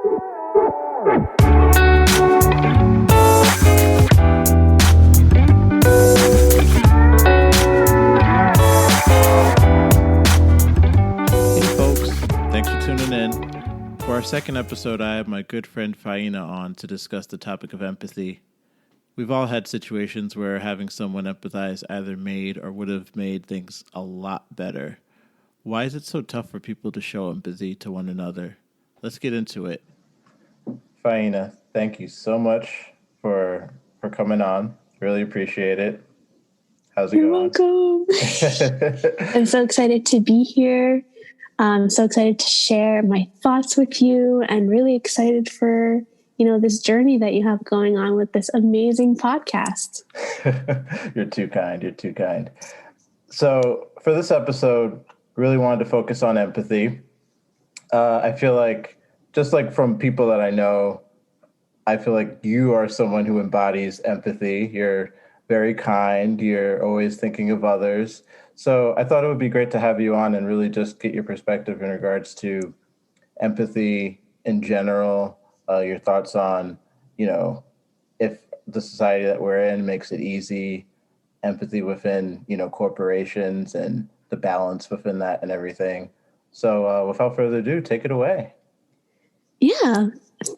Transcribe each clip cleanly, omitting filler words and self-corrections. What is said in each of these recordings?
Thanks for tuning in. For our second episode, I have my good friend Faina on to discuss the topic of empathy. We've all had situations where having someone empathize either made or would have made things a lot better. Why is it so tough for people to show empathy to one another? Let's get into it. Faina, thank you so much for coming on. Really appreciate it. How's it going? You're welcome. I'm so excited to be here. I'm so excited to share my thoughts with you and really excited for, this journey that you have going on with this amazing podcast. You're too kind. You're too kind. So for this episode, really wanted to focus on empathy. I feel like, just like from people that I know, I feel like you are someone who embodies empathy. You're very kind. You're always thinking of others. So I thought it would be great to have you on and really just get your perspective in regards to empathy in general, your thoughts on, if the society that we're in makes it easy, empathy within, corporations and the balance within that and everything. So without further ado, take it away. Yeah.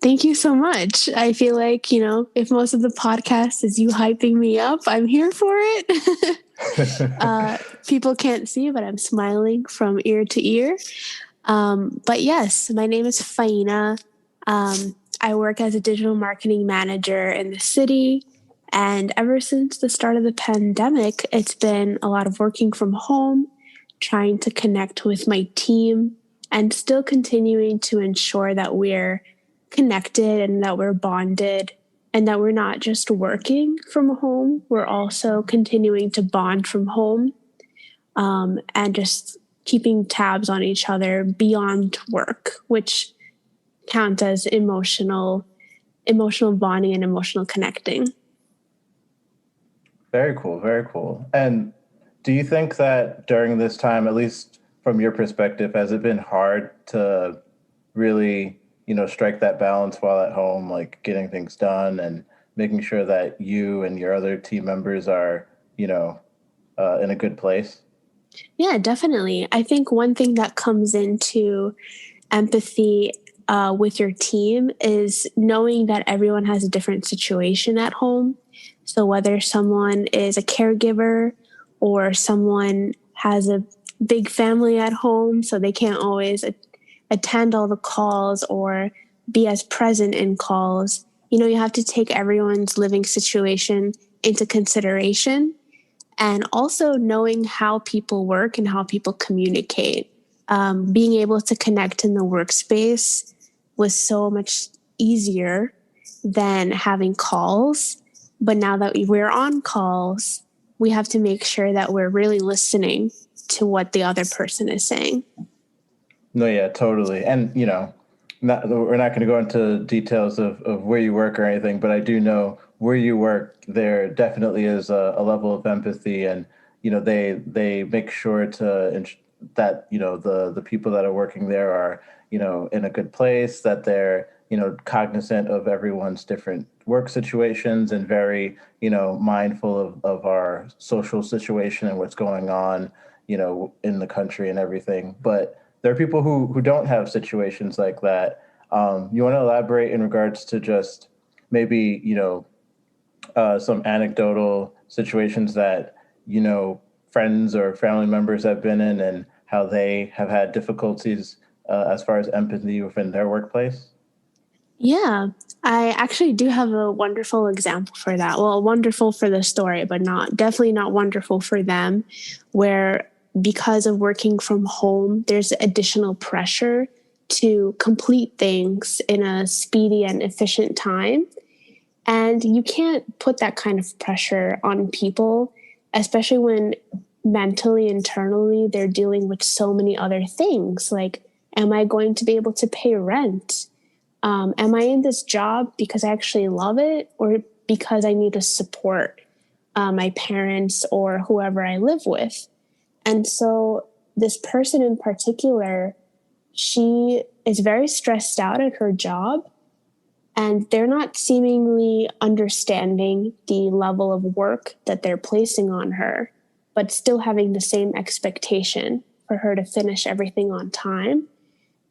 Thank you so much. I feel like, if most of the podcast is you hyping me up, I'm here for it. People can't see, but I'm smiling from ear to ear. But yes, my name is Faina. I work as a digital marketing manager in the city. And ever since the start of the pandemic, it's been a lot of working from home, trying to connect with my team, and still continuing to ensure that we're connected and that we're bonded and that we're not just working from home. We're also continuing to bond from home, and just keeping tabs on each other beyond work, which counts as emotional bonding and emotional connecting. Very cool. Very cool. And do you think that during this time, at least from your perspective, has it been hard to really, strike that balance while at home, like getting things done and making sure that you and your other team members are, in a good place? Yeah, definitely. I think one thing that comes into empathy with your team is knowing that everyone has a different situation at home. So whether someone is a caregiver or someone has a big family at home, so they can't always attend all the calls or be as present in calls, you have to take everyone's living situation into consideration. And also knowing how people work and how people communicate. Being able to connect in the workspace was so much easier than having calls. But now that we're on calls, we have to make sure that we're really listening to what the other person is saying. No, yeah, totally. And, we're not going to go into details of where you work or anything, but I do know where you work, there definitely is a level of empathy, and, they make sure that, the people that are working there are, in a good place, that they're, cognizant of everyone's different work situations and very, mindful of our social situation and what's going on, in the country and everything. But there are people who don't have situations like that. You want to elaborate in regards to just maybe, some anecdotal situations that, friends or family members have been in and how they have had difficulties as far as empathy within their workplace? Yeah, I actually do have a wonderful example for that. Well, wonderful for the story, but definitely not wonderful for them, where because of working from home, there's additional pressure to complete things in a speedy and efficient time. And you can't put that kind of pressure on people, especially when mentally, internally, they're dealing with so many other things. Like, am I going to be able to pay rent? Am I in this job because I actually love it or because I need to support my parents or whoever I live with? And so this person in particular she is very stressed out at her job, and they're not seemingly understanding the level of work that they're placing on her, but still having the same expectation for her to finish everything on time.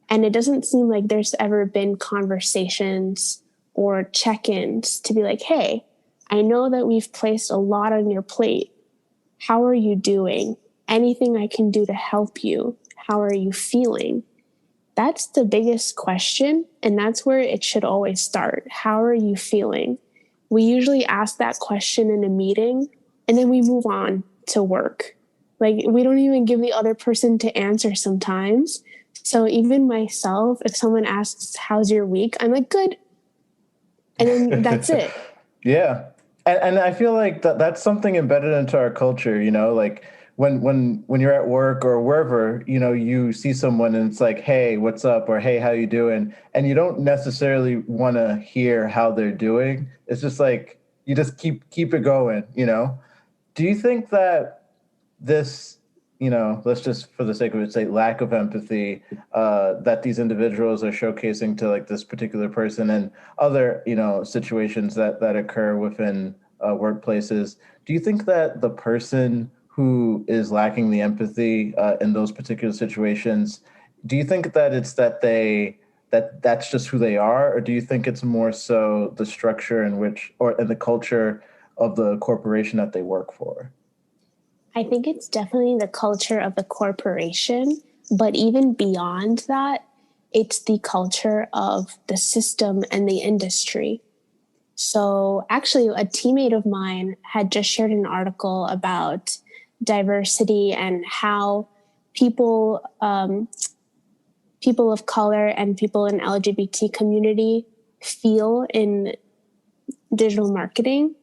And it doesn't seem like there's ever been conversations or check-ins to be like, hey, I know that we've placed a lot on your plate. How are you doing? Anything I can do to help you? How are you feeling? That's the biggest question, and that's where it should always start. How are you feeling? We usually ask that question in a meeting, and then we move on to work. Like, we don't even give the other person to answer sometimes. So even myself, if someone asks, how's your week? I'm like, good. And then that's it. Yeah. And I feel like that's something embedded into our culture, you know, like when you're at work or wherever, you know, you see someone and it's like, hey, what's up? Or, hey, how you doing? And you don't necessarily want to hear how they're doing. It's just like, you just keep it going, you know? Do you think that this, you know, let's just for the sake of it say lack of empathy that these individuals are showcasing to like this particular person and other, you know, situations that occur within workplaces, do you think that the person who is lacking the empathy in those particular situations, do you think that it's that that's just who they are, or do you think it's more so the structure in which or in the culture of the corporation that they work for? I think it's definitely the culture of the corporation, but even beyond that, it's the culture of the system and the industry. So actually, a teammate of mine had just shared an article about diversity and how people people of color and people in LGBT community feel in digital marketing.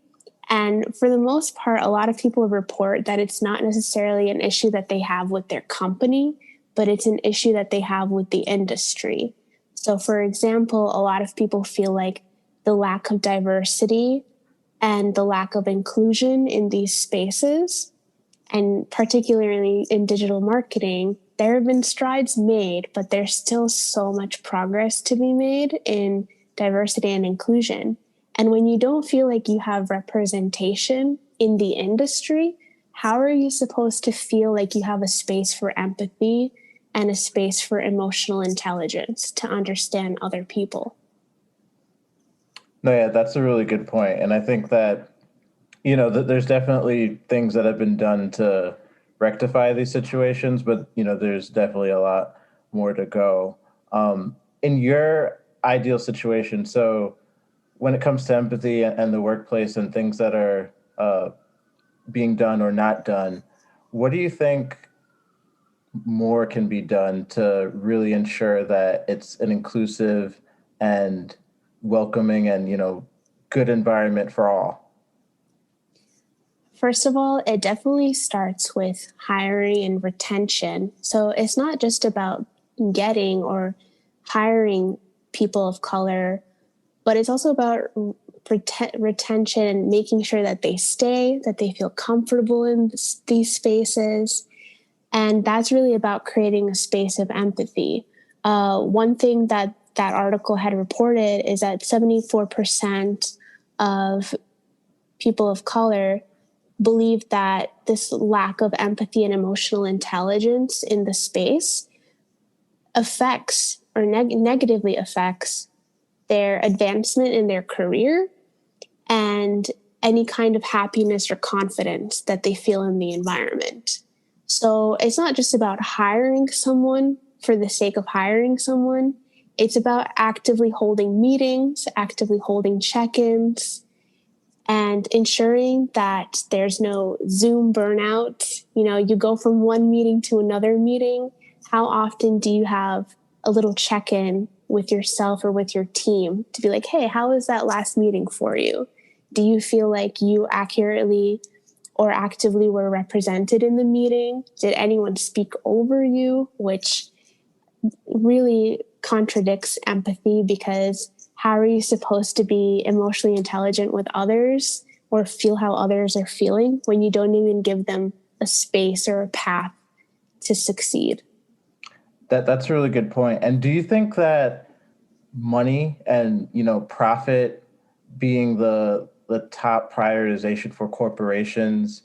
And for the most part, a lot of people report that it's not necessarily an issue that they have with their company, but it's an issue that they have with the industry. So for example, a lot of people feel like the lack of diversity and the lack of inclusion in these spaces, and particularly in digital marketing, there have been strides made, but there's still so much progress to be made in diversity and inclusion. And when you don't feel like you have representation in the industry, how are you supposed to feel like you have a space for empathy and a space for emotional intelligence to understand other people? No, yeah, that's a really good point. And I think that, you know, there's definitely things that have been done to rectify these situations, but, you know, there's definitely a lot more to go. In your ideal situation, so when it comes to empathy and the workplace and things that are being done or not done, what do you think more can be done to really ensure that it's an inclusive and welcoming and, you know, good environment for all? First of all, it definitely starts with hiring and retention. So it's not just about getting or hiring people of color, but it's also about retention and making sure that they stay, that they feel comfortable in these spaces. And that's really about creating a space of empathy. One thing that article had reported is that 74% of people of color believe that this lack of empathy and emotional intelligence in the space affects or negatively affects their advancement in their career and any kind of happiness or confidence that they feel in the environment. So it's not just about hiring someone for the sake of hiring someone. It's about actively holding meetings, actively holding check-ins, and ensuring that there's no Zoom burnout. You know, you go from one meeting to another meeting. How often do you have a little check-in with yourself or with your team to be like, hey, how was that last meeting for you? Do you feel like you accurately or actively were represented in the meeting? Did anyone speak over you? Which really contradicts empathy, because how are you supposed to be emotionally intelligent with others or feel how others are feeling when you don't even give them a space or a path to succeed? That's a really good point. And do you think that money and, profit being the top prioritization for corporations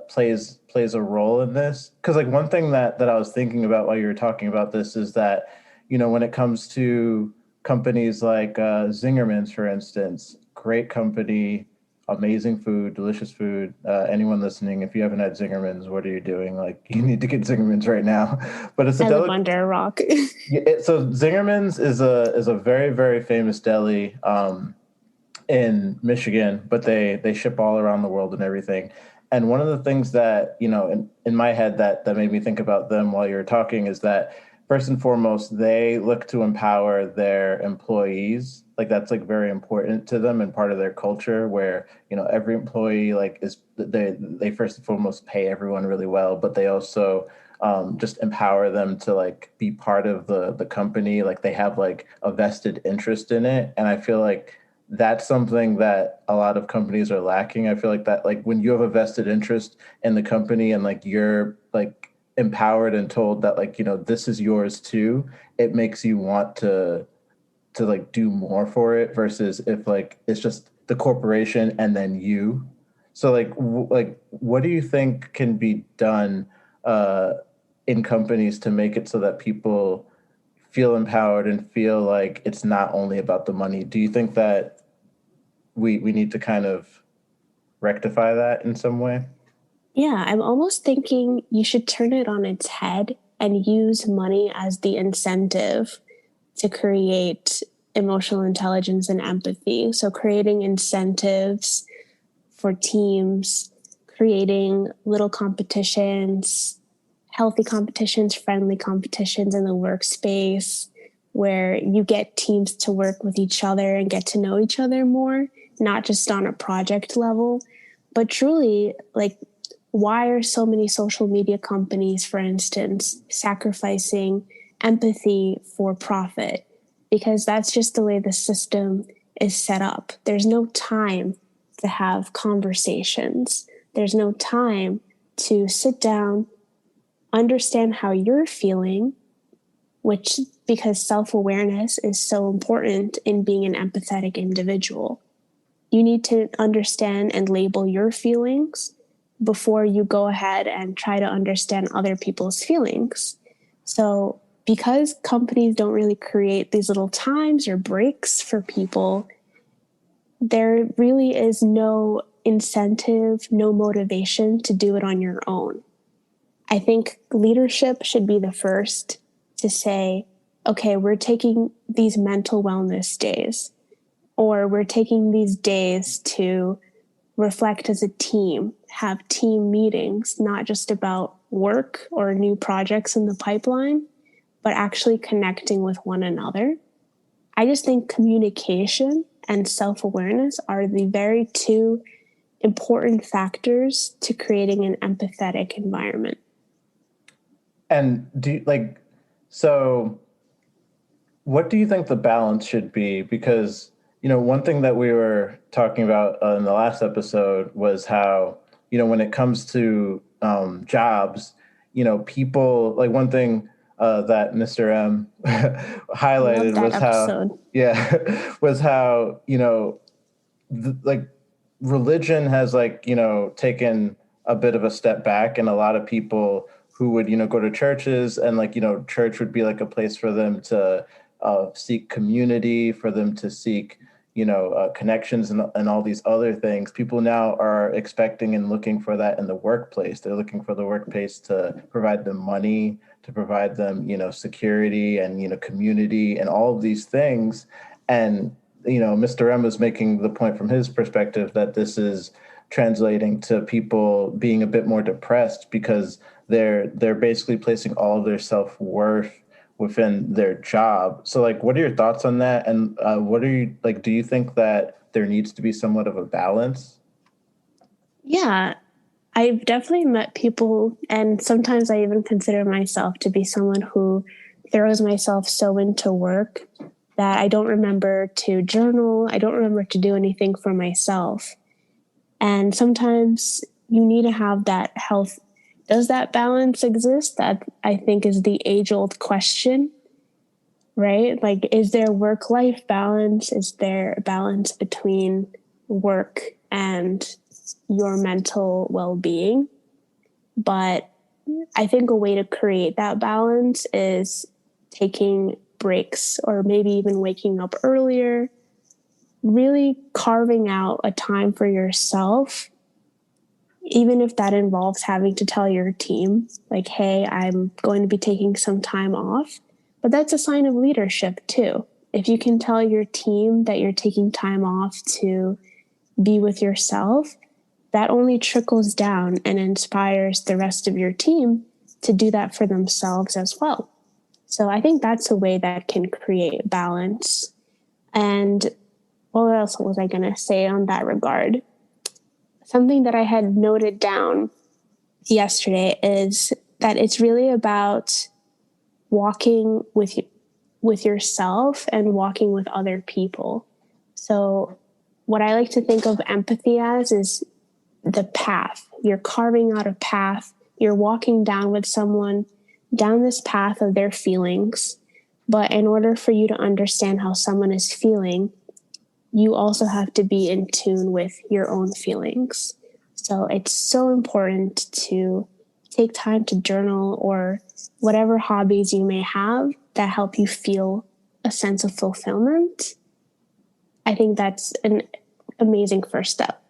plays a role in this? Because like one thing that I was thinking about while you were talking about this is that, when it comes to companies like Zingerman's, for instance, great company, amazing food, delicious food. Anyone listening, if you haven't had Zingerman's, what are you doing? Like, you need to get Zingerman's right now. But it's a I live under a rock. so Zingerman's is a very, very famous deli in Michigan, but they ship all around the world and everything. And one of the things that, in my head that made me think about them while you were talking is that first and foremost, they look to empower their employees. Like that's like very important to them and part of their culture where, every employee like is they first and foremost pay everyone really well, but they also just empower them to like be part of the company. Like they have like a vested interest in it. And I feel like that's something that a lot of companies are lacking. I feel like that, like when you have a vested interest in the company and like you're like empowered and told that like, this is yours too, it makes you want to like do more for it versus if like it's just the corporation and then you. So like what do you think can be done in companies to make it so that people feel empowered and feel like it's not only about the money? Do you think that we need to kind of rectify that in some way? Yeah, I'm almost thinking you should turn it on its head and use money as the incentive to create emotional intelligence and empathy. So creating incentives for teams, creating little competitions, healthy competitions, friendly competitions in the workspace where you get teams to work with each other and get to know each other more, not just on a project level, but truly like why are so many social media companies, for instance, sacrificing empathy for profit? Because that's just the way the system is set up. There's no time to have conversations. There's no time to sit down, understand how you're feeling, which because self-awareness is so important in being an empathetic individual. You need to understand and label your feelings before you go ahead and try to understand other people's feelings. So because companies don't really create these little times or breaks for people, there really is no incentive, no motivation to do it on your own. I think leadership should be the first to say, okay, we're taking these mental wellness days, or we're taking these days to reflect as a team, have team meetings, not just about work or new projects in the pipeline, but actually connecting with one another. I just think communication and self-awareness are the very two important factors to creating an empathetic environment. And so what do you think the balance should be? Because one thing that we were talking about in the last episode was how, when it comes to jobs, people like one thing that Mr. M highlighted was episode. was how, like religion has taken a bit of a step back, and a lot of people who would, go to churches and church would be like a place for them to seek community, for them to seek connections and all these other things. People now are expecting and looking for that in the workplace. They're looking for the workplace to provide them money, to provide them, security and, community and all of these things. And, Mr. M was making the point from his perspective that this is translating to people being a bit more depressed because they're basically placing all of their self-worth within their job. So what are your thoughts on that? And what are you do you think that there needs to be somewhat of a balance? Yeah, I've definitely met people, and sometimes I even consider myself to be someone who throws myself so into work that I don't remember to journal. I don't remember to do anything for myself. And sometimes you need to have that does that balance exist? That I think is the age-old question, right? Like, is there work-life balance? Is there a balance between work and your mental well-being? But I think a way to create that balance is taking breaks or maybe even waking up earlier, really carving out a time for yourself, even if that involves having to tell your team, like, hey, I'm going to be taking some time off. But that's a sign of leadership too. If you can tell your team that you're taking time off to be with yourself, that only trickles down and inspires the rest of your team to do that for themselves as well. So I think that's a way that can create balance. And what else was I going to say on that regard? Something that I had noted down yesterday is that it's really about walking with yourself and walking with other people. So what I like to think of empathy as is the path. You're carving out a path. You're walking down with someone down this path of their feelings. But in order for you to understand how someone is feeling, you also have to be in tune with your own feelings. So it's so important to take time to journal or whatever hobbies you may have that help you feel a sense of fulfillment. I think that's an amazing first step.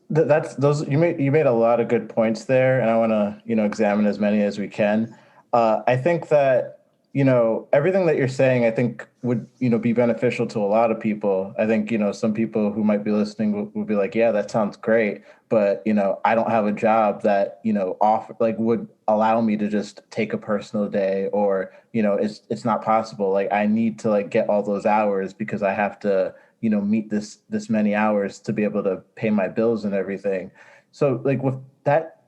That's those you made a lot of good points there, and I want to examine as many as we can. I think that everything that you're saying, I think would be beneficial to a lot of people. I think some people who might be listening would be like, yeah, that sounds great, but I don't have a job that offer like would allow me to just take a personal day, or it's not possible. Like I need to like get all those hours because I have to meet this many hours to be able to pay my bills and everything. So like with that,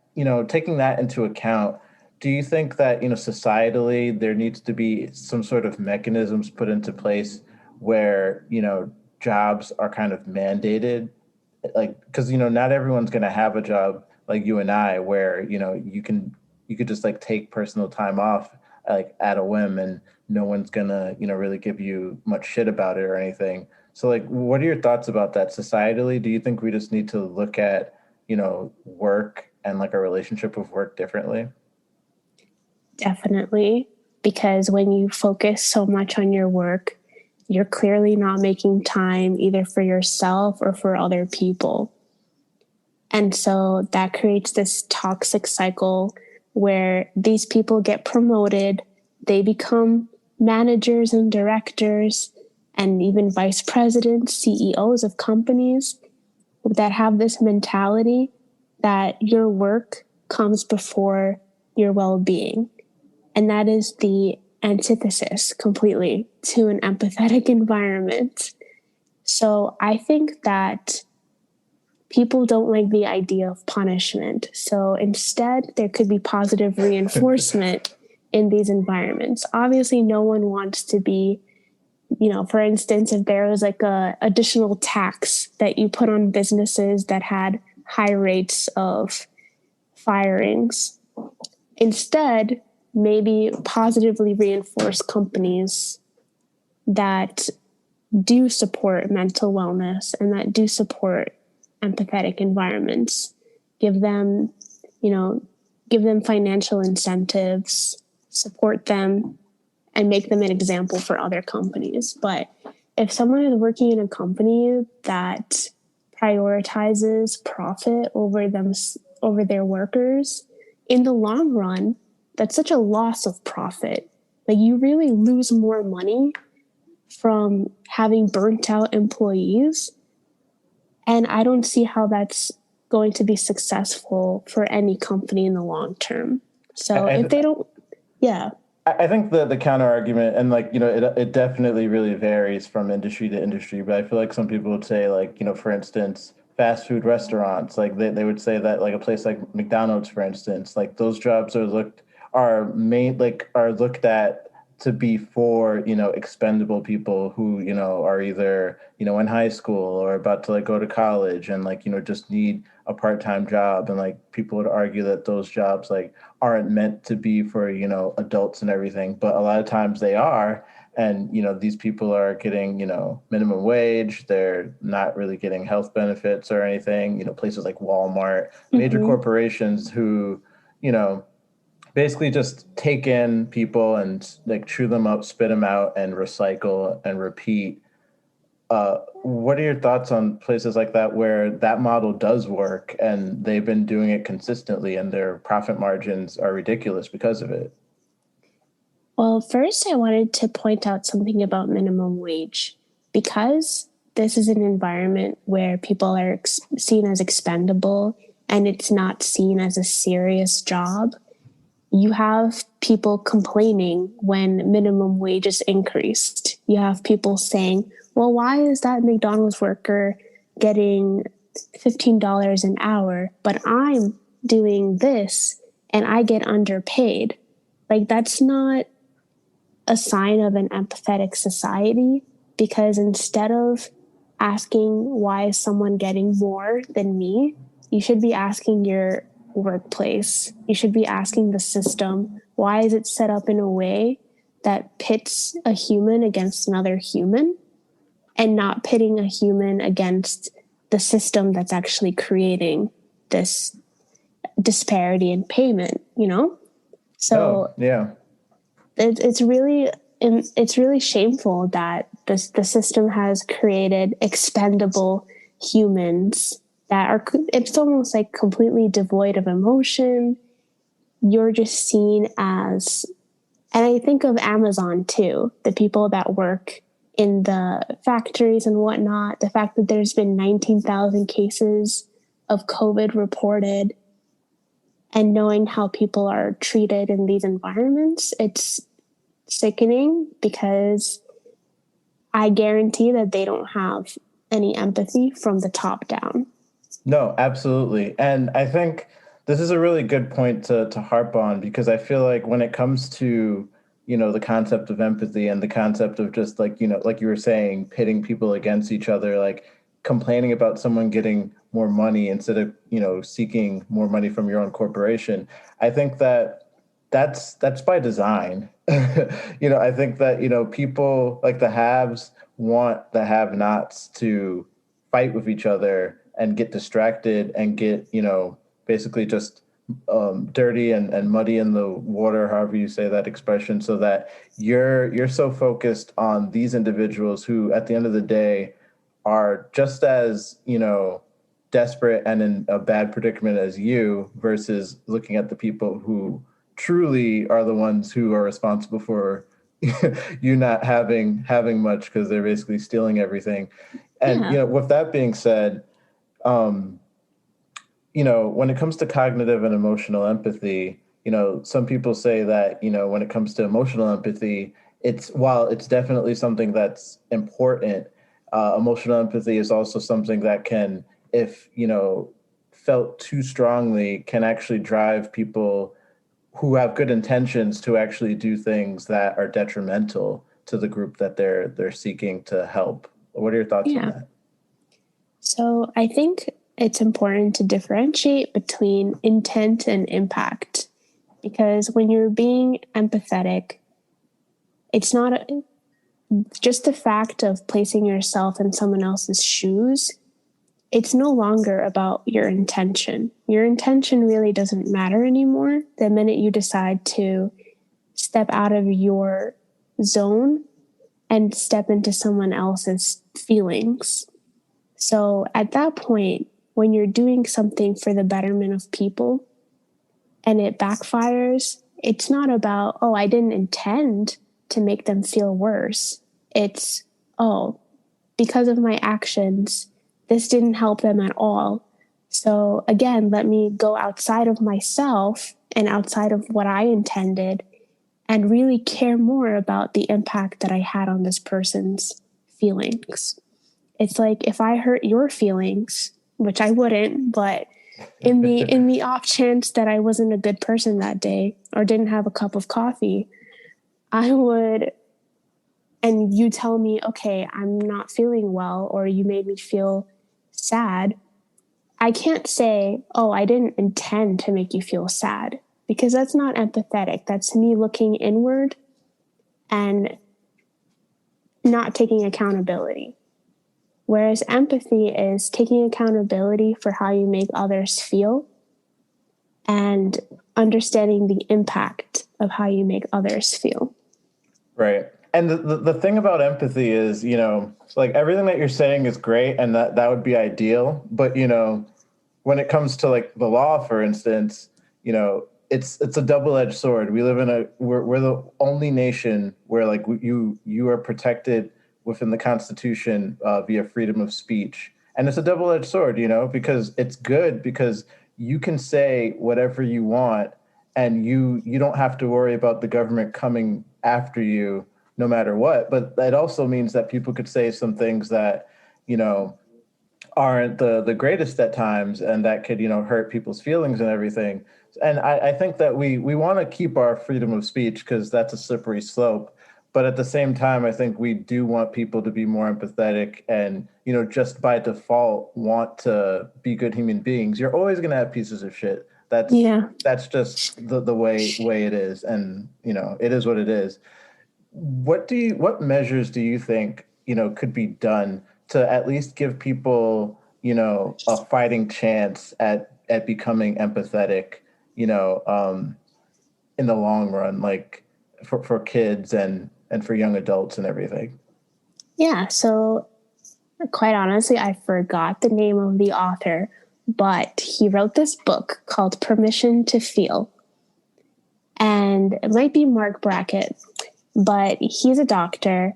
taking that into account, do you think that, societally there needs to be some sort of mechanisms put into place where, jobs are kind of mandated? Like, because, not everyone's going to have a job like you and I, where, you could just like take personal time off like at a whim, and no one's going to, really give you much shit about it or anything. So like, what are your thoughts about that societally? Do you think we just need to look at, work and like a relationship with work differently? Definitely, because when you focus so much on your work, you're clearly not making time either for yourself or for other people. And so that creates this toxic cycle where these people get promoted, they become managers and directors and even vice presidents, CEOs of companies that have this mentality that your work comes before your well-being. And that is the antithesis completely to an empathetic environment. So I think that people don't like the idea of punishment. So instead, there could be positive reinforcement in these environments. Obviously, no one wants to be, for instance, if there was like a additional tax that you put on businesses that had high rates of firings. Instead, maybe positively reinforce companies that do support mental wellness and that do support empathetic environments. Give them financial incentives, support them, and make them an example for other companies. But if someone is working in a company that prioritizes profit over their workers, in the long run, that's such a loss of profit. Like you really lose more money from having burnt out employees. And I don't see how that's going to be successful for any company in the long term. So if they don't, yeah. I think the counter argument, and like, it definitely really varies from industry to industry, but I feel like some people would say like, for instance, fast food restaurants, like they would say that like a place like McDonald's, for instance, like those jobs are looked at to be for, expendable people who, are either, in high school or about to like go to college and like, just need a part-time job. And like people would argue that those jobs like aren't meant to be for, adults and everything, but a lot of times they are. And, these people are getting, minimum wage. They're not really getting health benefits or anything, places like Walmart, major corporations who, basically just take in people and like chew them up, spit them out, and recycle and repeat. What are your thoughts on places like that where that model does work and they've been doing it consistently and their profit margins are ridiculous because of it? Well, first, I wanted to point out something about minimum wage. Because this is an environment where people are seen as expendable and it's not seen as a serious job, you have people complaining when minimum wage is increased. You have people saying, well, why is that McDonald's worker getting $15 an hour, but I'm doing this and I get underpaid? Like, that's not a sign of an empathetic society, because instead of asking why is someone getting more than me, you should be asking your workplace. You should be asking the system, why is it set up in a way that pits a human against another human and not pitting a human against the system that's actually creating this disparity in payment, So yeah, it's really shameful that the system has created expendable humans that are, it's almost like completely devoid of emotion. You're just seen as, and I think of Amazon too, the people that work in the factories and whatnot, the fact that there's been 19,000 cases of COVID reported, and knowing how people are treated in these environments, it's sickening, because I guarantee that they don't have any empathy from the top down. No, absolutely. And I think this is a really good point to harp on, because I feel like when it comes to, the concept of empathy and the concept of just like, like you were saying, pitting people against each other, like complaining about someone getting more money instead of, seeking more money from your own corporation. I think that's by design. I think that, people like the haves want the have-nots to fight with each other and get distracted and get, basically just dirty and muddy in the water, however you say that expression, so that you're so focused on these individuals who, at the end of the day, are just as, desperate and in a bad predicament as you, versus looking at the people who truly are the ones who are responsible for you not having much, because they're basically stealing everything. And, with that being said, when it comes to cognitive and emotional empathy, some people say that, when it comes to emotional empathy, while it's definitely something that's important, emotional empathy is also something that can, if, felt too strongly, can actually drive people who have good intentions to actually do things that are detrimental to the group that they're seeking to help. What are your thoughts on that? So I think it's important to differentiate between intent and impact, because when you're being empathetic, it's not just the fact of placing yourself in someone else's shoes. It's no longer about your intention. Your intention really doesn't matter anymore the minute you decide to step out of your zone and step into someone else's feelings. So at that point, when you're doing something for the betterment of people and it backfires, it's not about, oh, I didn't intend to make them feel worse. It's, oh, because of my actions, this didn't help them at all. So again, let me go outside of myself and outside of what I intended and really care more about the impact that I had on this person's feelings. It's like, if I hurt your feelings, which I wouldn't, but in the off chance that I wasn't a good person that day or didn't have a cup of coffee, I would, and you tell me, okay, I'm not feeling well, or you made me feel sad, I can't say, oh, I didn't intend to make you feel sad, because that's not empathetic. That's me looking inward and not taking accountability. Whereas empathy is taking accountability for how you make others feel and understanding the impact of how you make others feel. Right. And the thing about empathy is, like everything that you're saying is great and that would be ideal. But, when it comes to like the law, for instance, it's a double-edged sword. We live we're the only nation where like you are protected within the Constitution via freedom of speech. And it's a double-edged sword, because it's good because you can say whatever you want and you don't have to worry about the government coming after you no matter what. But that also means that people could say some things that, aren't the greatest at times, and that could, hurt people's feelings and everything. And I think that we want to keep our freedom of speech because that's a slippery slope. But at the same time, I think we do want people to be more empathetic and, just by default want to be good human beings. You're always going to have pieces of shit. That's just the way it is. And, it is what it is. What measures do you think, could be done to at least give people, a fighting chance at becoming empathetic, in the long run, like for kids and for young adults and everything? Yeah. So quite honestly, I forgot the name of the author, but he wrote this book called Permission to Feel. And it might be Mark Brackett, but he's a doctor.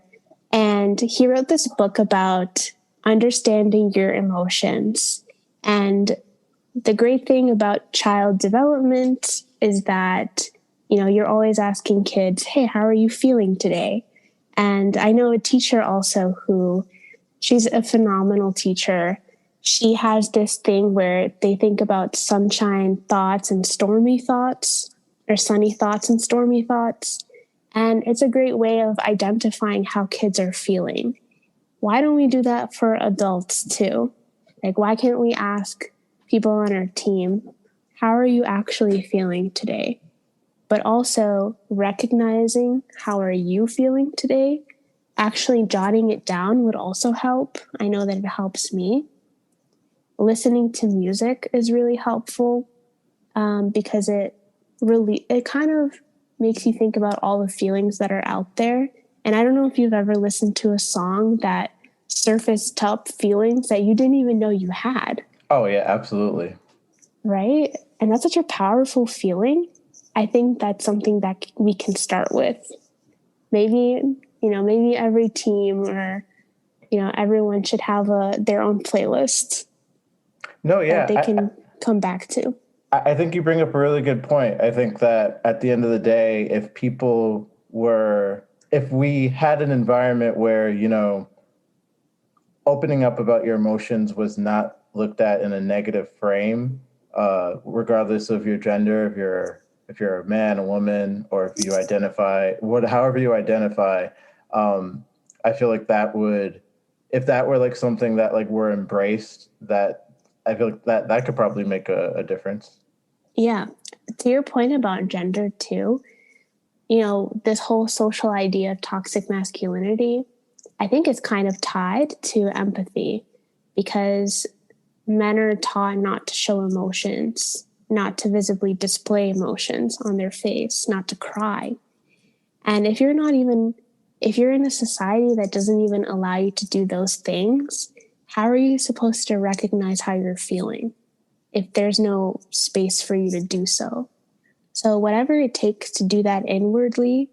And he wrote this book about understanding your emotions. And the great thing about child development is that, you're always asking kids, hey, how are you feeling today? And I know a teacher also who, she's a phenomenal teacher. She has this thing where they think about sunshine thoughts and stormy thoughts, or sunny thoughts and stormy thoughts. And it's a great way of identifying how kids are feeling. Why don't we do that for adults too? Like, why can't we ask people on our team, how are you actually feeling today? But also recognizing how are you feeling today, actually jotting it down would also help. I know that it helps me. Listening to music is really helpful because it kind of makes you think about all the feelings that are out there. And I don't know if you've ever listened to a song that surfaced up feelings that you didn't even know you had. Oh, yeah, absolutely. Right? And that's such a powerful feeling. I think that's something that we can start with. Maybe every team or, everyone should have their own playlist. No, yeah. That they can come back to. I think you bring up a really good point. I think that at the end of the day, if we had an environment where, opening up about your emotions was not looked at in a negative frame, regardless of your gender, if you're a man, a woman, or if you identify, however you identify, I feel like if that were like something that like were embraced, that I feel like that could probably make a difference. Yeah. To your point about gender too, this whole social idea of toxic masculinity, I think is kind of tied to empathy because men are taught not to show emotions, not to visibly display emotions on their face, not to cry. And if you're in a society that doesn't even allow you to do those things, how are you supposed to recognize how you're feeling if there's no space for you to do so? So whatever it takes to do that inwardly,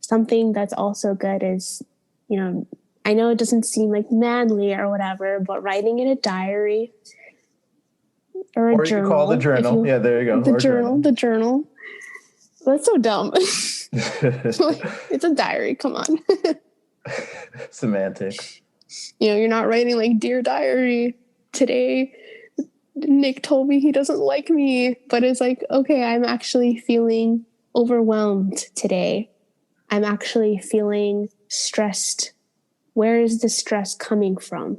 something that's also good is, I know it doesn't seem like manly or whatever, but writing in a diary or a journal. You call the journal. Yeah, there you go. The journal. That's so dumb. It's a diary. Come on. Semantics. You're not writing like, Dear Diary, today Nick told me he doesn't like me, but it's like, okay, I'm actually feeling overwhelmed today. I'm actually feeling stressed. Where is the stress coming from?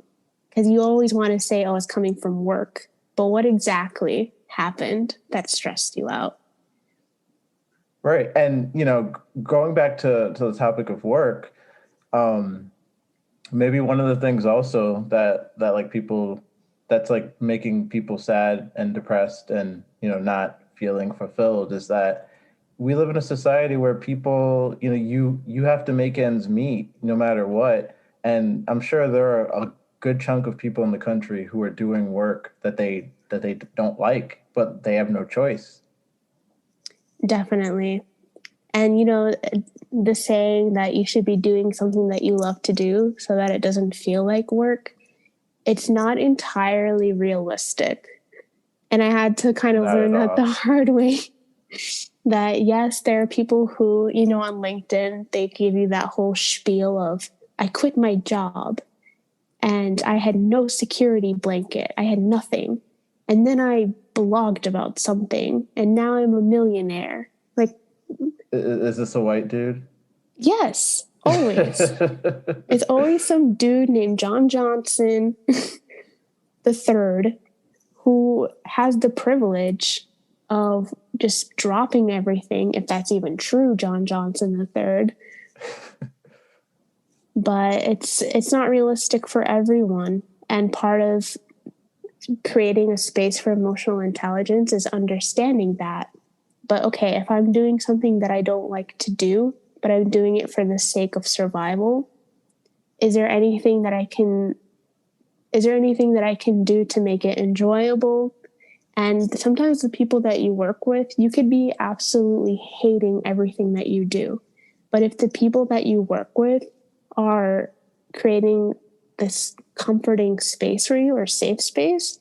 Because you always want to say, oh, it's coming from work. But what exactly happened that stressed you out? Right. And, going back to the topic of work, maybe one of the things also that like people, that's like making people sad and depressed and, not feeling fulfilled is that we live in a society where people, you have to make ends meet no matter what. And I'm sure there are a good chunk of people in the country who are doing work that they don't like, but they have no choice. Definitely. And, the saying that you should be doing something that you love to do so that it doesn't feel like work, it's not entirely realistic. And I had to kind of Not learn at that the all. hard way. That yes, there are people who, on LinkedIn, they give you that whole spiel of, I quit my job and I had no security blanket. I had nothing. And then I blogged about something and now I'm a millionaire. Like, Is this a white dude? yes, always. It's always some dude named John Johnson the third who has the privilege of just dropping everything, if that's even true, John Johnson the third. But it's not realistic for everyone. And part of creating a space for emotional intelligence is understanding that. But okay, if I'm doing something that I don't like to do, but I'm doing it for the sake of survival, is there anything that I can do to make it enjoyable? And sometimes the people that you work with, you could be absolutely hating everything that you do. But if the people that you work with are creating this comforting space for you or safe space,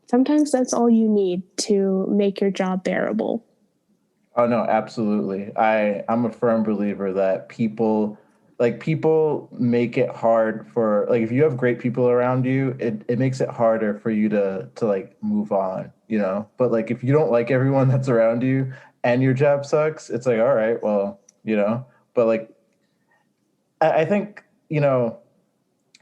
sometimes that's all you need to make your job bearable. Oh no, absolutely. I'm a firm believer that people make it hard for, like, if you have great people around you, it makes it harder for you to like move on, But like if you don't like everyone that's around you and your job sucks, it's like, all right, well, But like I think,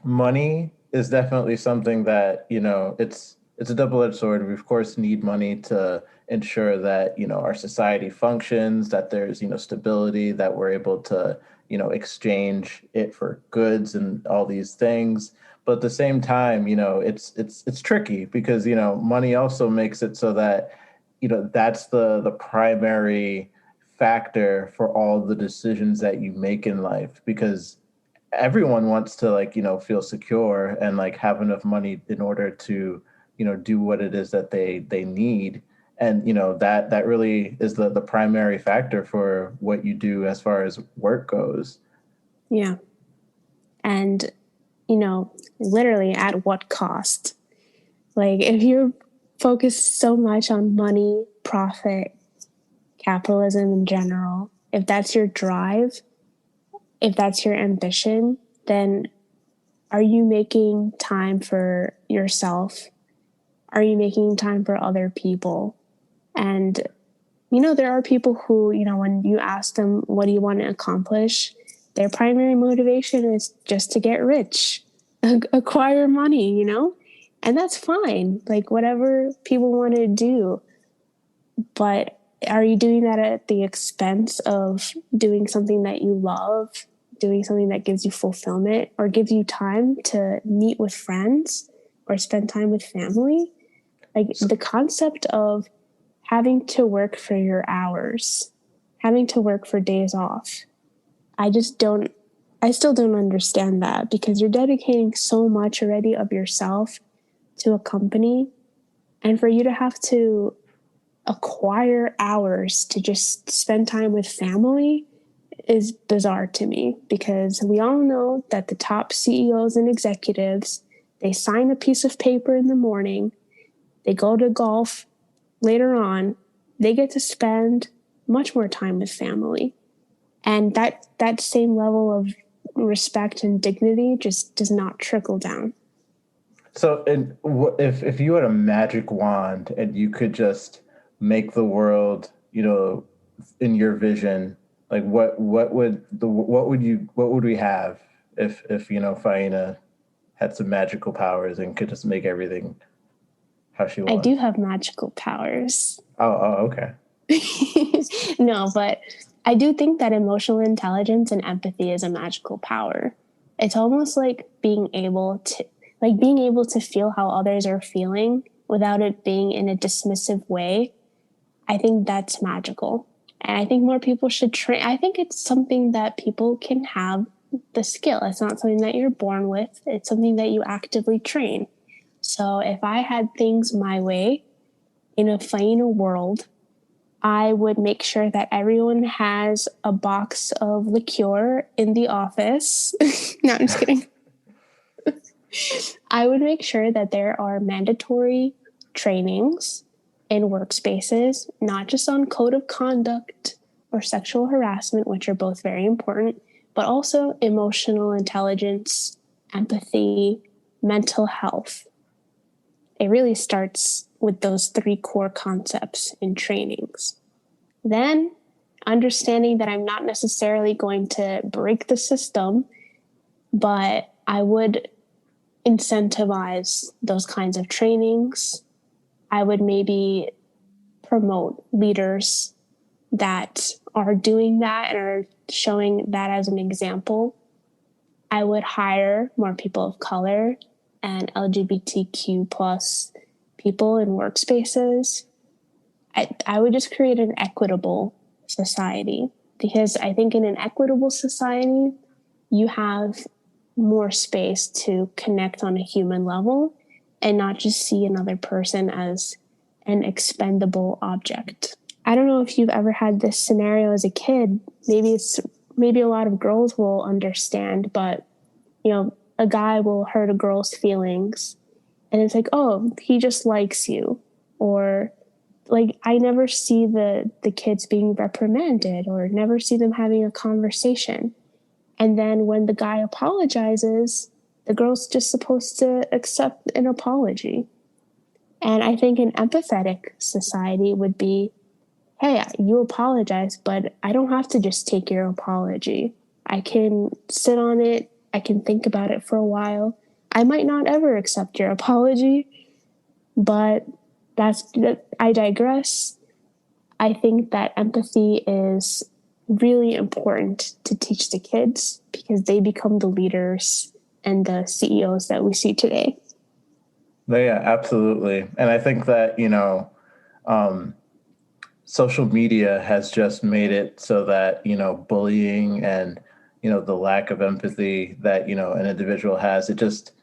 money is definitely something that, it's a double-edged sword. We of course need money to ensure that, our society functions, that there's, stability, that we're able to, exchange it for goods and all these things. But at the same time, it's tricky because, money also makes it so that, that's the primary factor for all the decisions that you make in life, because everyone wants to, like, feel secure and like have enough money in order to, do what it is that they need. And that really is the primary factor for what you do as far as work goes. Yeah. And literally at what cost? Like if you're focused so much on money, profit, capitalism in general, if that's your drive, if that's your ambition, then are you making time for yourself? Are you making time for other people? And, there are people who, when you ask them, what do you want to accomplish? Their primary motivation is just to get rich, acquire money, and that's fine. Like whatever people want to do. But are you doing that at the expense of doing something that you love, doing something that gives you fulfillment or gives you time to meet with friends or spend time with family? Like the concept of having to work for your hours, having to work for days off. I still don't understand that, because you're dedicating so much already of yourself to a company, and for you to have to acquire hours to just spend time with family is bizarre to me, because we all know that the top CEOs and executives, they sign a piece of paper in the morning, they go to golf later on, they get to spend much more time with family. And that same level of respect and dignity just does not trickle down. So, if you had a magic wand and you could just make the world, in your vision, Like what would we have if Faina had some magical powers and could just make everything how she wants? I do have magical powers. Oh, okay. No, but I do think that emotional intelligence and empathy is a magical power. It's almost like being able to feel how others are feeling without it being in a dismissive way. I think that's magical. And I think more people should train. I think it's something that people can have the skill. It's not something that you're born with. It's something that you actively train. So if I had things my way in a Faina world, I would make sure that everyone has a box of liqueur in the office. No, I'm just kidding. I would make sure that there are mandatory trainings in workspaces, not just on code of conduct or sexual harassment, which are both very important, but also emotional intelligence, empathy, mental health. It really starts with those 3 core concepts in trainings. Then understanding that I'm not necessarily going to break the system, but I would incentivize those kinds of trainings. I would maybe promote leaders that are doing that and are showing that as an example. I would hire more people of color and LGBTQ plus people in workspaces. I would just create an equitable society, because I think in an equitable society, you have more space to connect on a human level and not just see another person as an expendable object. I don't know if you've ever had this scenario as a kid. Maybe a lot of girls will understand, but a guy will hurt a girl's feelings and it's like, oh, he just likes you. Or like, I never see the kids being reprimanded or never see them having a conversation. And then when the guy apologizes, the girl's just supposed to accept an apology. And I think an empathetic society would be, hey, you apologize, but I don't have to just take your apology. I can sit on it. I can think about it for a while. I might not ever accept your apology, but I digress. I think that empathy is really important to teach the kids because they become the leaders and the CEOs that we see today. Yeah, absolutely. And I think that, social media has just made it so that, bullying and, the lack of empathy that, an individual has, it just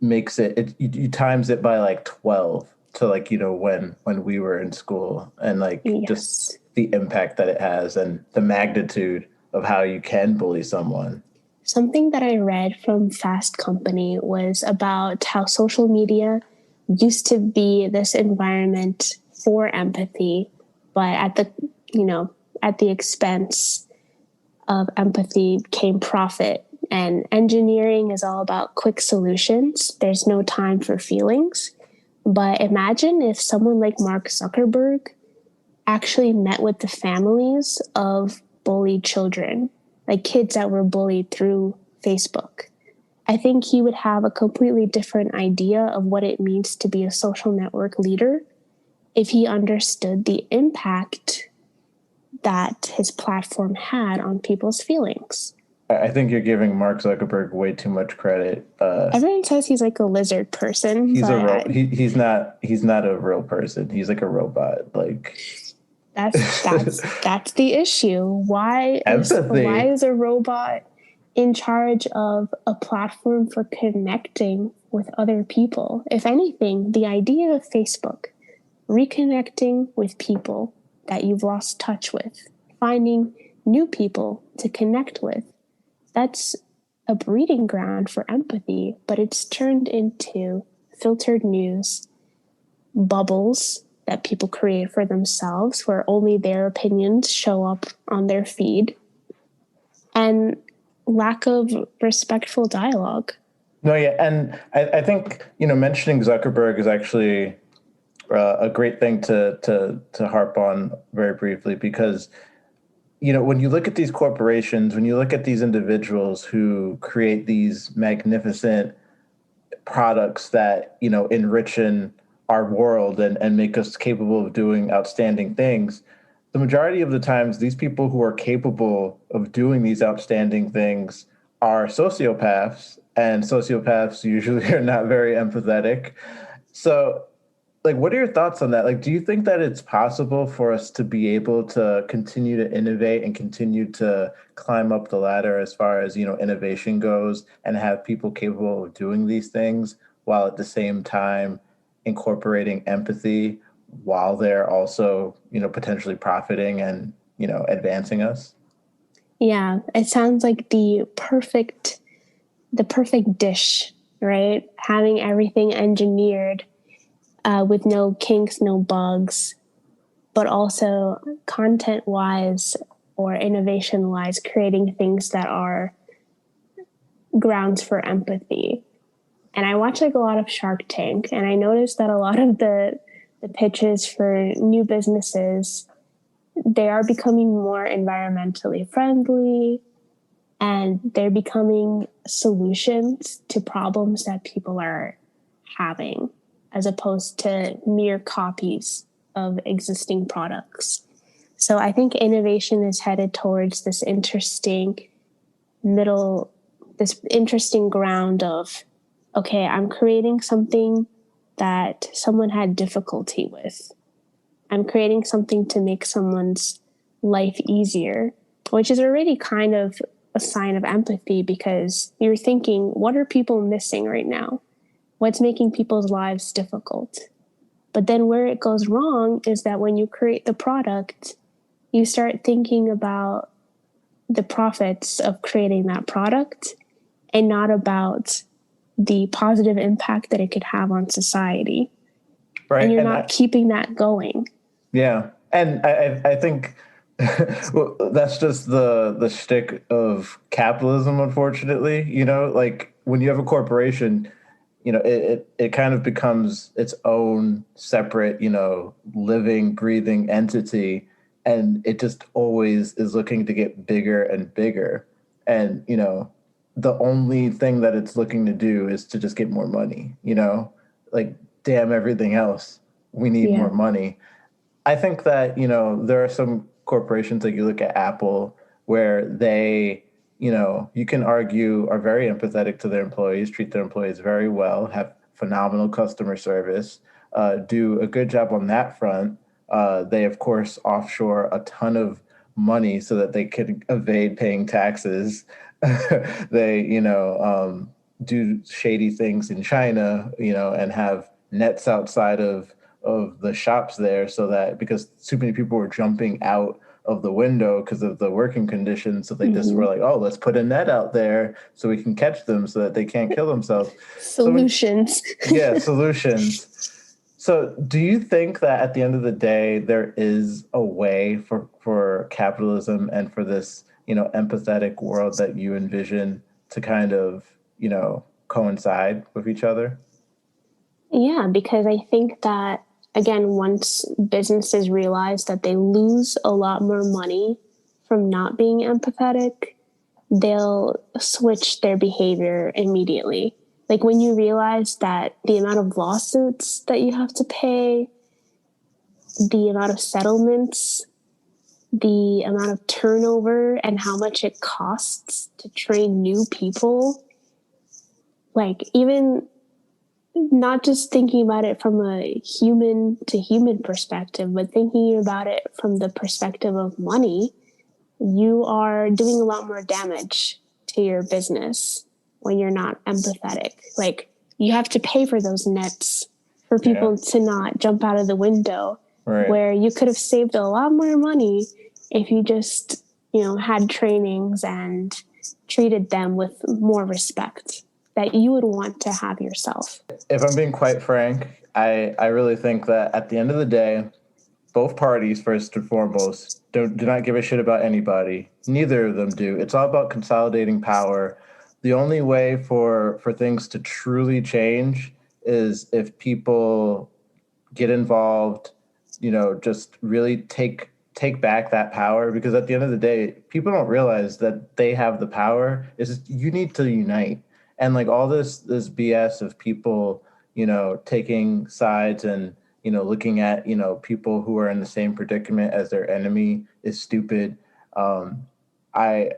makes you times it by like 12 to like, when we were in school, and like just the impact that it has and the magnitude of how you can bully someone. Something that I read from Fast Company was about how social media used to be this environment for empathy, but at the expense of empathy came profit. And engineering is all about quick solutions. There's no time for feelings. But imagine if someone like Mark Zuckerberg actually met with the families of bullied children, like kids that were bullied through Facebook. I think he would have a completely different idea of what it means to be a social network leader if he understood the impact that his platform had on people's feelings. I think you're giving Mark Zuckerberg way too much credit. Everyone says he's like a lizard person. He's he's not a real person. He's like a robot. Like that's the issue. Why is a robot in charge of a platform for connecting with other people? If anything, the idea of Facebook, reconnecting with people that you've lost touch with, finding new people to connect with, that's a breeding ground for empathy, but it's turned into filtered news, bubbles that people create for themselves where only their opinions show up on their feed, and lack of respectful dialogue. No, yeah. And I think, mentioning Zuckerberg is actually a great thing to harp on very briefly, because when you look at these corporations, when you look at these individuals who create these magnificent products that, enrichen our world and make us capable of doing outstanding things, the majority of the times, these people who are capable of doing these outstanding things are sociopaths, and sociopaths usually are not very empathetic. So, like, what are your thoughts on that? Like, do you think that it's possible for us to be able to continue to innovate and continue to climb up the ladder as far as, innovation goes, and have people capable of doing these things while at the same time incorporating empathy while they're also, potentially profiting and, advancing us? Yeah, it sounds like the perfect dish, right? Having everything engineered with no kinks, no bugs, but also content wise or innovation wise, creating things that are grounds for empathy. And I watch like a lot of Shark Tank, and I noticed that a lot of the pitches for new businesses, they are becoming more environmentally friendly, and they're becoming solutions to problems that people are having, as opposed to mere copies of existing products. So I think innovation is headed towards this interesting ground of, okay, I'm creating something that someone had difficulty with. I'm creating something to make someone's life easier, which is already kind of a sign of empathy, because you're thinking, what are people missing right now? What's making people's lives difficult? But then where it goes wrong is that when you create the product, you start thinking about the profits of creating that product and not about the positive impact that it could have on society. Right. And you're not keeping that going. Yeah. And I think well, that's just the shtick of capitalism, unfortunately. Like when you have a corporation, it kind of becomes its own separate, living, breathing entity. And it just always is looking to get bigger and bigger. And, the only thing that it's looking to do is to just get more money, like, damn everything else. We need more money. I think that, there are some corporations, like you look at Apple, where they, you can argue are very empathetic to their employees, treat their employees very well, have phenomenal customer service, do a good job on that front. They, of course, offshore a ton of money so that they can evade paying taxes. They, do shady things in China, and have nets outside of the shops there, so that because too many people were jumping out of the window because of the working conditions, so they just were like, oh, let's put a net out there so we can catch them so that they can't kill themselves. Solutions. Solutions. So do you think that at the end of the day, there is a way for capitalism and for this, empathetic world that you envision to kind of, coincide with each other? Yeah, because I think that, again, once businesses realize that they lose a lot more money from not being empathetic, they'll switch their behavior immediately. Like when you realize that the amount of lawsuits that you have to pay, the amount of settlements, the amount of turnover, and how much it costs to train new people, like even not just thinking about it from a human to human perspective, but thinking about it from the perspective of money, you are doing a lot more damage to your business when you're not empathetic. Like you have to pay for those nets for people to not jump out of the window, where you could have saved a lot more money if you just, had trainings and treated them with more respect that you would want to have yourself. If I'm being quite frank, I really think that at the end of the day, both parties, first and foremost, do not give a shit about anybody. Neither of them do. It's all about consolidating power. The only way for things to truly change is if people get involved, just really take take back that power, because at the end of the day, people don't realize that they have the power. Is you need to unite. And like all this BS of people, taking sides and, looking at, people who are in the same predicament as their enemy is stupid. I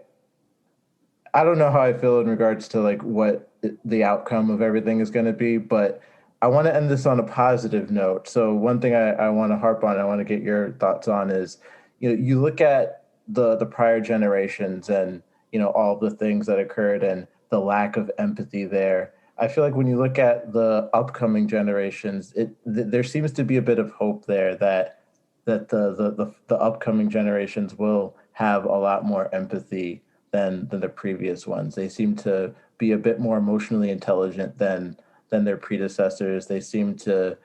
don't know how I feel in regards to like what the outcome of everything is going to be, but I want to end this on a positive note. So one thing I want to harp on, I want to get your thoughts on is, you look at the prior generations and, all the things that occurred and the lack of empathy there. I feel like when you look at the upcoming generations, there seems to be a bit of hope there that the upcoming generations will have a lot more empathy than the previous ones. They seem to be a bit more emotionally intelligent than their predecessors. They seem to,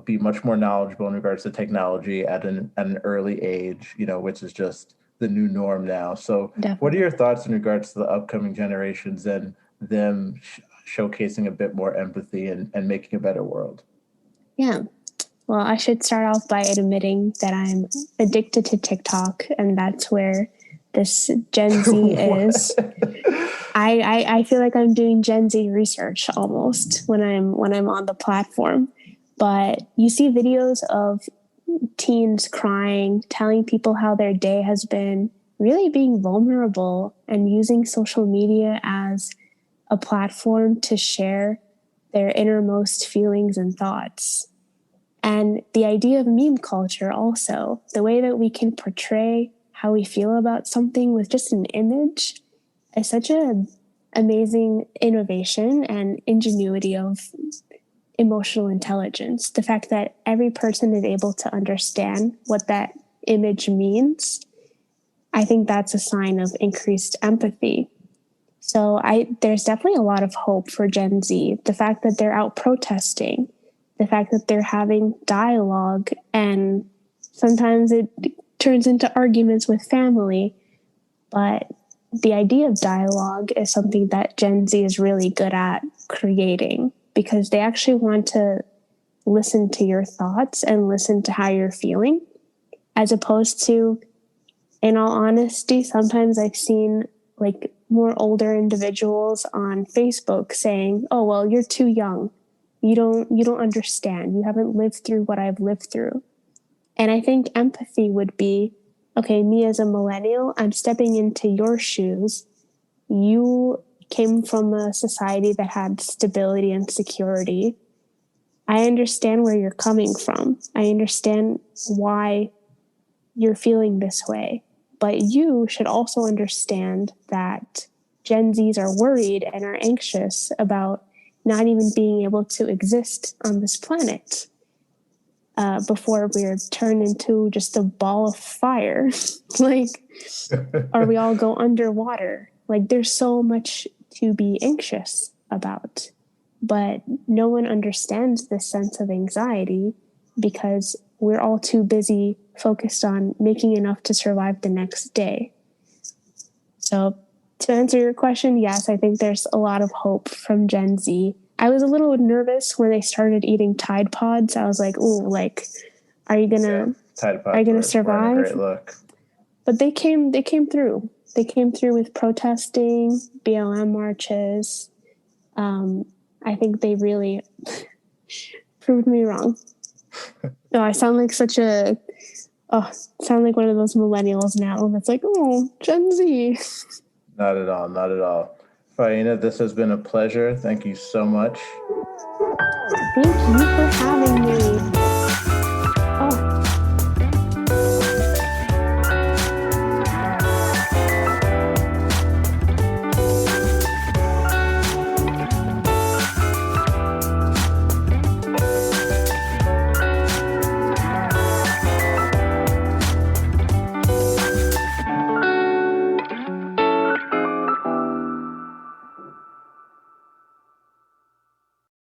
be much more knowledgeable in regards to technology at an early age, which is just the new norm now. So Definitely. What are your thoughts in regards to the upcoming generations and them showcasing a bit more empathy and making a better world? Yeah. Well, I should start off by admitting that I'm addicted to TikTok, and that's where this Gen Z is. I feel like I'm doing Gen Z research almost when I'm on the platform. But you see videos of teens crying, telling people how their day has been, really being vulnerable and using social media as a platform to share their innermost feelings and thoughts. And the idea of meme culture also, the way that we can portray how we feel about something with just an image, is such an amazing innovation and ingenuity of emotional intelligence. The fact that every person is able to understand what that image means, I think that's a sign of increased empathy. So there's definitely a lot of hope for Gen Z. The fact that they're out protesting, the fact that they're having dialogue, and sometimes it turns into arguments with family. But the idea of dialogue is something that Gen Z is really good at creating, because they actually want to listen to your thoughts and listen to how you're feeling, as opposed to, in all honesty, sometimes I've seen like more older individuals on Facebook saying, "Oh, well, you're too young. You don't understand. You haven't lived through what I've lived through." And I think empathy would be, okay, me as a millennial, I'm stepping into your shoes. You came from a society that had stability and security. I understand where you're coming from. I understand why you're feeling this way. But you should also understand that Gen Zs are worried and are anxious about not even being able to exist on this planet before we're turned into just a ball of fire. Or we all go underwater. Like, there's so much to be anxious about. But no one understands this sense of anxiety because we're all too busy focused on making enough to survive the next day. So to answer your question, yes, I think there's a lot of hope from Gen Z. I was a little nervous when they started eating Tide Pods. I was like, "Ooh, like, are you gonna survive?" A great look. But they came through. They came through with protesting, BLM marches. I think they really proved me wrong. No, I sound like sound like one of those millennials now that's like, "Oh, Gen Z." Not at all, not at all. Faina, this has been a pleasure. Thank you so much. Thank you for having me.